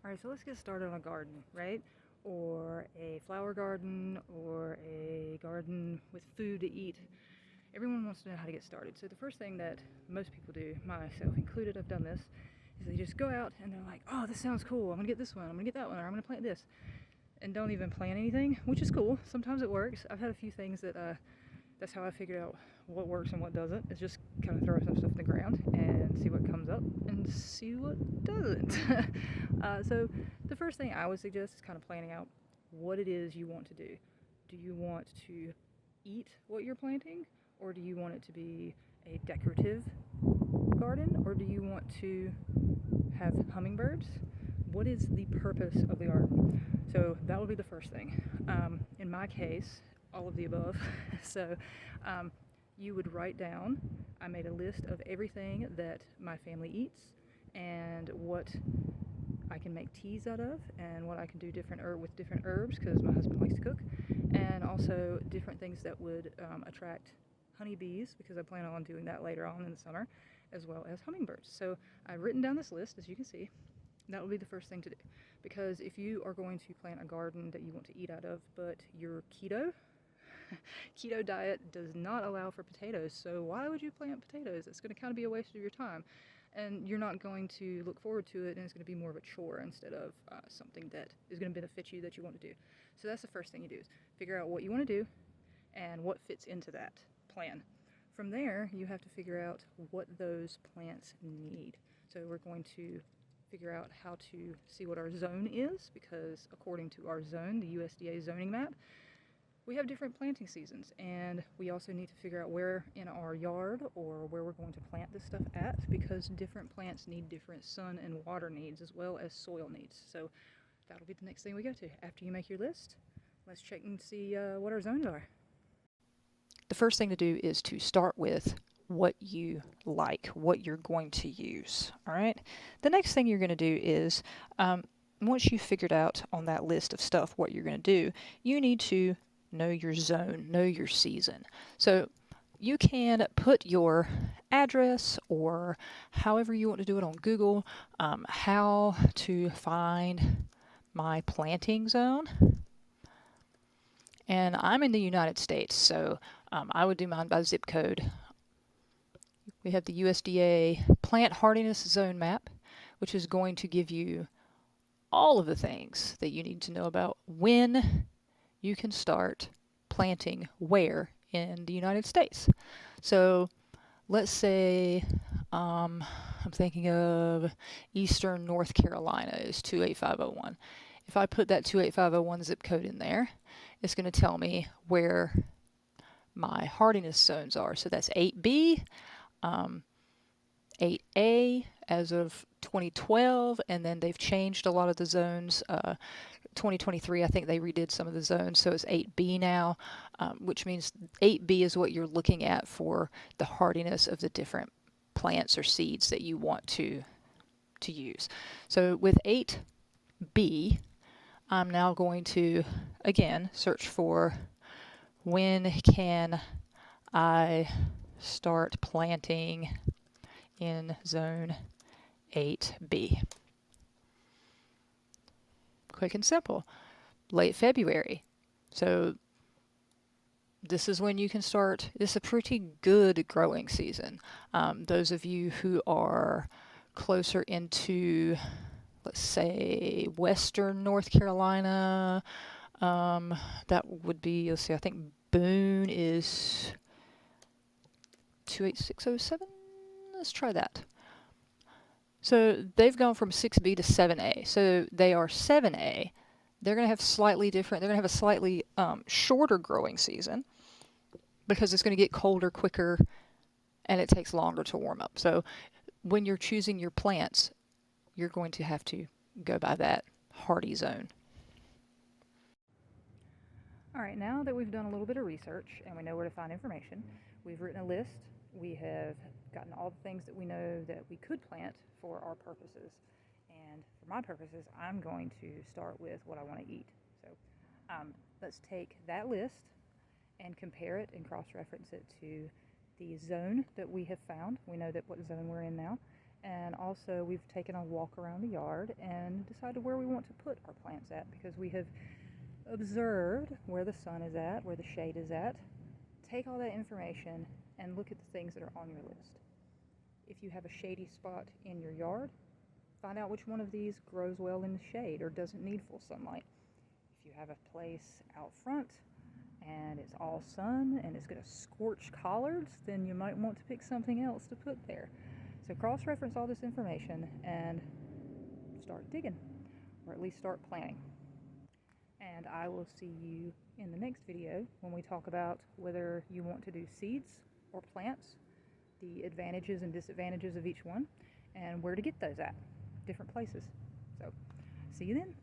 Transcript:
Alright, so let's get started on a garden, right? Or a flower garden, or a garden with food to eat. Everyone wants to know how to get started. So the first thing that most people do, myself included, I've done this, is they just go out and they're like, oh, this sounds cool, I'm gonna get this one, I'm gonna get that one, or I'm gonna plant this. And don't even plan anything, which is cool. Sometimes it works. I've had a few things that that's how I figured out what works and what doesn't, is just kind of throw some stuff in the ground and see what comes up and see what doesn't. So the first thing I would suggest is kind of planning out what it is you want to do. Do you want to eat what you're planting, or do you want it to be a decorative garden, or do you want to have hummingbirds? What is the purpose of the garden? So that would be the first thing. In my case, all of the above. So you would write down, I made a list of everything that my family eats and what I can make teas out of, and what I can do with different herbs, because my husband likes to cook, and also different things that would attract honeybees, because I plan on doing that later on in the summer, as well as hummingbirds. So I've written down this list, as you can see. That would be the first thing to do, because if you are going to plant a garden that you want to eat out of, but you're keto diet does not allow for potatoes, so why would you plant potatoes? It's going to kind of be a waste of your time, and you're not going to look forward to it, and it's going to be more of a chore instead of something that is going to benefit you, that you want to do. So that's the first thing you do, is figure out what you want to do and what fits into that plan. From there, you have to figure out what those plants need. So we're going to figure out how to see what our zone is, because according to our zone, the USDA zoning map, we have different planting seasons, and we also need to figure out where in our yard or where we're going to plant this stuff at, because different plants need different sun and water needs as well as soil needs. So that'll be the next thing we go to. After you make your list, let's check and see what our zones are. The first thing to do is to start with what you like, what you're going to use. All right. The next thing you're going to do is, once you've figured out on that list of stuff what you're going to do, you need to know your zone, know your season. So you can put your address, or however you want to do it, on Google, how to find my planting zone. And I'm in the United States, so I would do mine by zip code. We have the USDA Plant Hardiness Zone Map, which is going to give you all of the things that you need to know about when you can start planting where in the United States. So let's say I'm thinking of Eastern North Carolina is 28501. If I put that 28501 zip code in there, it's going to tell me where my hardiness zones are. So that's 8B, 8A as of 2012, and then they've changed a lot of the zones. 2023, I think they redid some of the zones, so it's 8B now, which means 8B is what you're looking at for the hardiness of the different plants or seeds that you want to use. So with 8B, I'm now going to, again, search for when can I start planting in zone 8B. Quick and simple. Late February. So this is when you can start. This is a pretty good growing season. Those of you who are closer into, let's say, western North Carolina, that would be, let's see, I think Boone is 28607. Let's try that. So they've gone from 6B to 7A. So they are 7A. They're going to have slightly different, they're going to have a slightly shorter growing season, because it's going to get colder quicker and it takes longer to warm up. So when you're choosing your plants, you're going to have to go by that hardy zone. All right, now that we've done a little bit of research and we know where to find information, we've written a list, we have gotten all the things that we know that we could plant for our purposes. And for my purposes, I'm going to start with what I want to eat. So let's take that list and compare it and cross-reference it to the zone that we have found. We know that what zone we're in now. And also we've taken a walk around the yard and decided where we want to put our plants at, because we have observed where the sun is at, where the shade is at. Take all that information and look at the things that are on your list. If you have a shady spot in your yard, find out which one of these grows well in the shade or doesn't need full sunlight. If you have a place out front and it's all sun and it's going to scorch collards, then you might want to pick something else to put there. So cross-reference all this information and start digging, or at least start planting. And I will see you in the next video when we talk about whether you want to do seeds or plants, the advantages and disadvantages of each one, and where to get those at different places. So see you then.